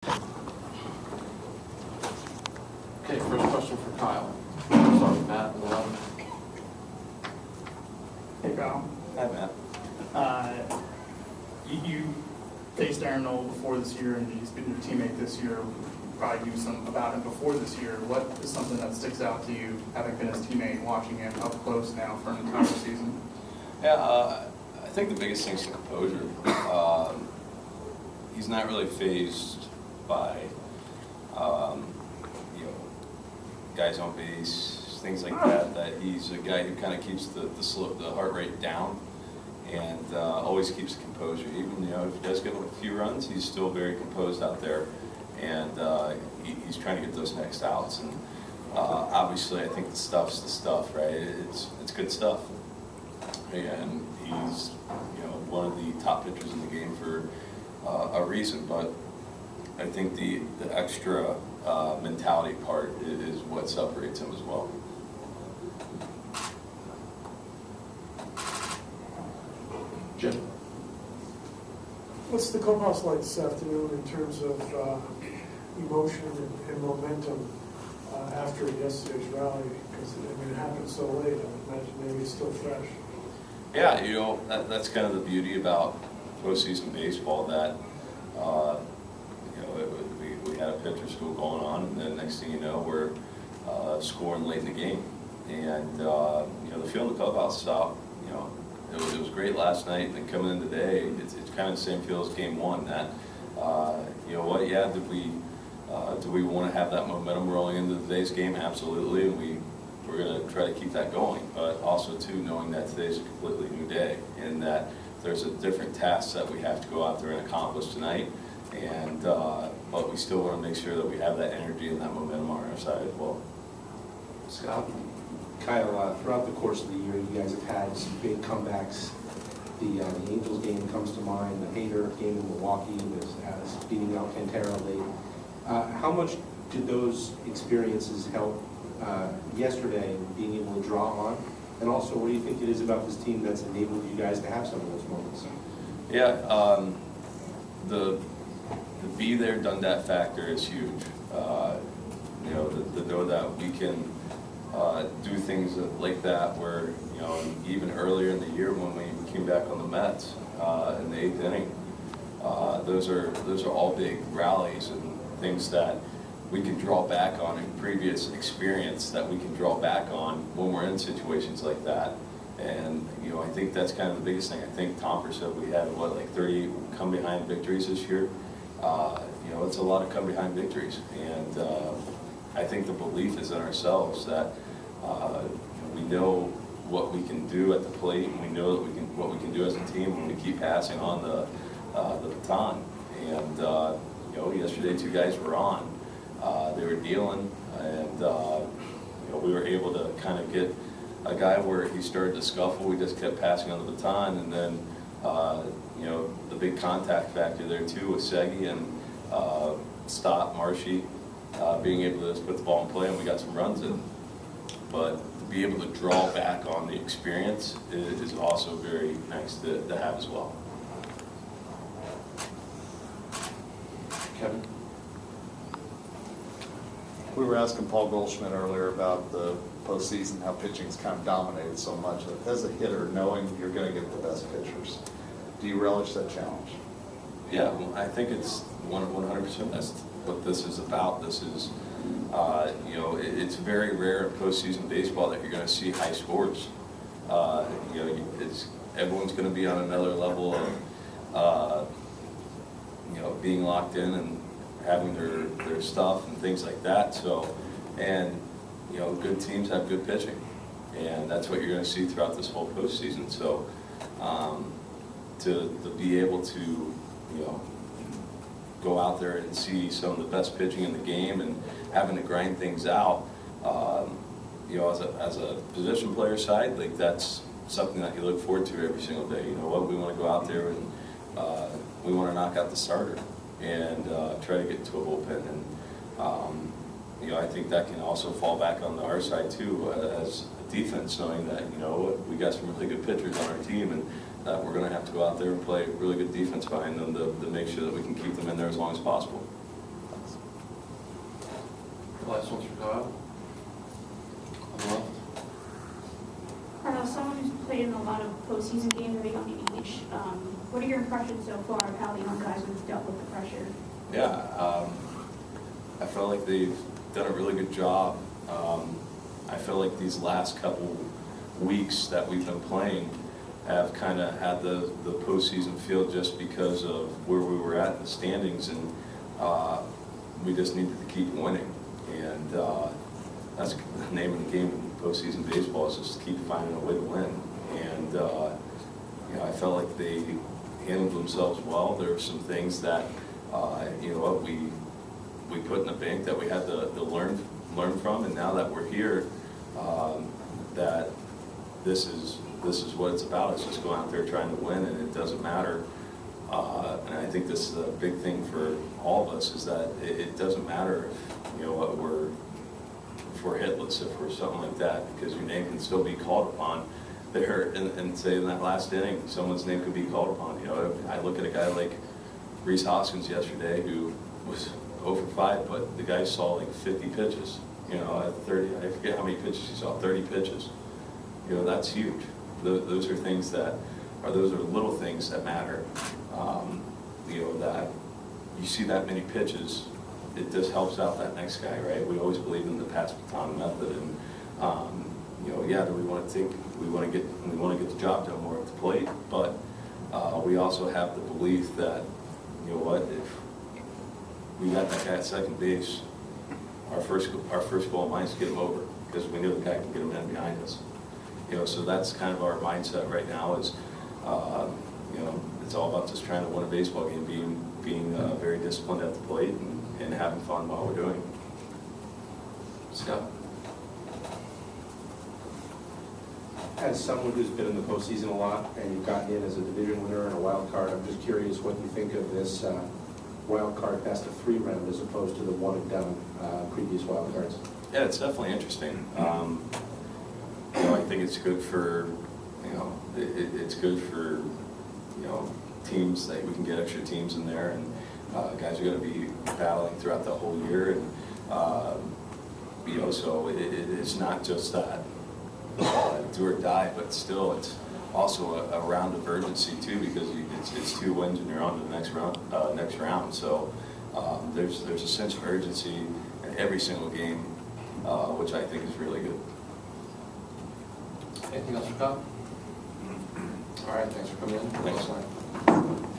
Okay, first question for Kyle. Start with Matt and 11. Hey, Kyle. Hi, Matt. You faced Aaron Noel before this year, and he's been your teammate this year. Probably knew some about him before this year. What is something that sticks out to you, having been his teammate and watching him up close now for an entire season? Yeah, I think the biggest thing is the composure. He's not really fazed by, guys on base, things like that. That he's a guy who kind of keeps the heart rate down, and always keeps the composure. Even if he does give up a few runs, he's still very composed out there, and he's trying to get those next outs. And obviously, I think the stuff's the stuff, right? It's good stuff, and he's one of the top pitchers in the game for a reason. But I think the extra mentality part is what separates him as well. Jim. What's the clubhouse like this afternoon in terms of emotion and momentum after yesterday's rally? Because it happened so late. I would imagine maybe it's still fresh. Yeah, that's kind of the beauty about postseason baseball. That we had a pitcher school going on, and then next thing you know, we're scoring late in the game, and the feel in the clubhouse is out. It was great last night, and then coming in today, it's kind of the same feel as game one. That do we want to have that momentum rolling into today's game? Absolutely, and we're going to try to keep that going. But also too, knowing that today's a completely new day, and that there's a different task that we have to go out there and accomplish tonight. And but we still want to make sure that we have that energy and that momentum on our side as well. Scott. Kyle, throughout the course of the year, you guys have had some big comebacks. The Angels game comes to mind, the Hader game in Milwaukee was beating out Cantera late. How much did those experiences help yesterday being able to draw on? And also, what do you think it is about this team that's enabled you guys to have some of those moments? Yeah, the be there, done that factor is huge. To know that we can do things like that, where even earlier in the year when we came back on the Mets in the 8th inning, those are all big rallies and things that we can draw back on in previous experience, that we can draw back on when we're in situations like that. And I think that's kind of the biggest thing. I think Tomper said we had 38 come behind victories this year. It's a lot of come behind victories, and I think the belief is in ourselves that we know what we can do at the plate, and we know that what we can do as a team when we keep passing on the baton. And yesterday 2 guys were on. They were dealing, and we were able to kind of get a guy where he started to scuffle. We just kept passing on the baton, and then the big contact factor there too with Segi and Stott, Marshy being able to just put the ball in play, and we got some runs in. But to be able to draw back on the experience is also very nice to have as well. Kevin. We were asking Paul Goldschmidt earlier about the postseason, how pitching's kind of dominated so much. As a hitter, knowing you're going to get the best pitchers, do you relish that challenge? Yeah, I think it's 100%. That's what this is about. This is, it's very rare in postseason baseball that you're going to see high scores. Everyone's going to be on another level of, being locked in and having their stuff and things like that. So, and good teams have good pitching, and that's what you're going to see throughout this whole postseason. So, to be able to go out there and see some of the best pitching in the game and having to grind things out, as a position player side, that's something that you look forward to every single day. You know what, we want to go out there and we want to knock out the starter and try to get to a bullpen. And I think that can also fall back on our side too, as a defense, knowing that we got some really good pitchers on our team, and that we're going to have to go out there and play really good defense behind them to make sure that we can keep them in there as long as possible. Last one's for Kyle. On the left. Cardinals, someone who's played in a lot of postseason games at a young age, what are your impressions so far of how the young guys have dealt with the pressure? Yeah, I felt like they've done a really good job. I feel like these last couple weeks that we've been playing have kind of had the postseason feel just because of where we were at in the standings, and we just needed to keep winning. And that's the name of the game in postseason baseball, is just keep finding a way to win. And you know, I felt like they handled themselves well. There were some things that you know what, we put in the bank that we had to learn from, and now that we're here, that this is what it's about. It's just going out there trying to win, and it doesn't matter. And I think this is a big thing for all of us, is that it doesn't matter if, you know what, if we're hitless, if we're something like that, because your name can still be called upon there, and say in that last inning, someone's name could be called upon. You know, I look at a guy like Reese Hoskins yesterday, who was 0 for 5, but the guy saw like 50 pitches. You know, at 30, I forget how many pitches he saw, 30 pitches. You know, that's huge. Those are things that, those are little things that matter. You know, that you see that many pitches, it just helps out that next guy, right? We always believe in the pass baton method, and you know, yeah, we want to get the job done more at the plate, but we also have the belief that, you know what, if we got that guy at second base, our first goal in mind is to get him over, because we know the guy can get him in behind us. You know, so that's kind of our mindset right now, is you know, it's all about just trying to win a baseball game, being very disciplined at the plate, and having fun while we're doing it. Scott. As someone who's been in the postseason a lot, and you've gotten in as a division winner and a wild card, I'm just curious what you think of this wild card best of 3 round as opposed to the one and done previous wild cards. Yeah, it's definitely interesting. You know, I think it's good for, you know, it's good for, you know, teams that we can get extra teams in there, and guys are going to be battling throughout the whole year, and you know, so it's not just that do or die, but still it's also a round of urgency too, because it's 2 wins and you're on to the next round. So there's a sense of urgency in every single game, which I think is really good. Anything else for Kyle? All right, thanks for coming in. Thanks. Thanks.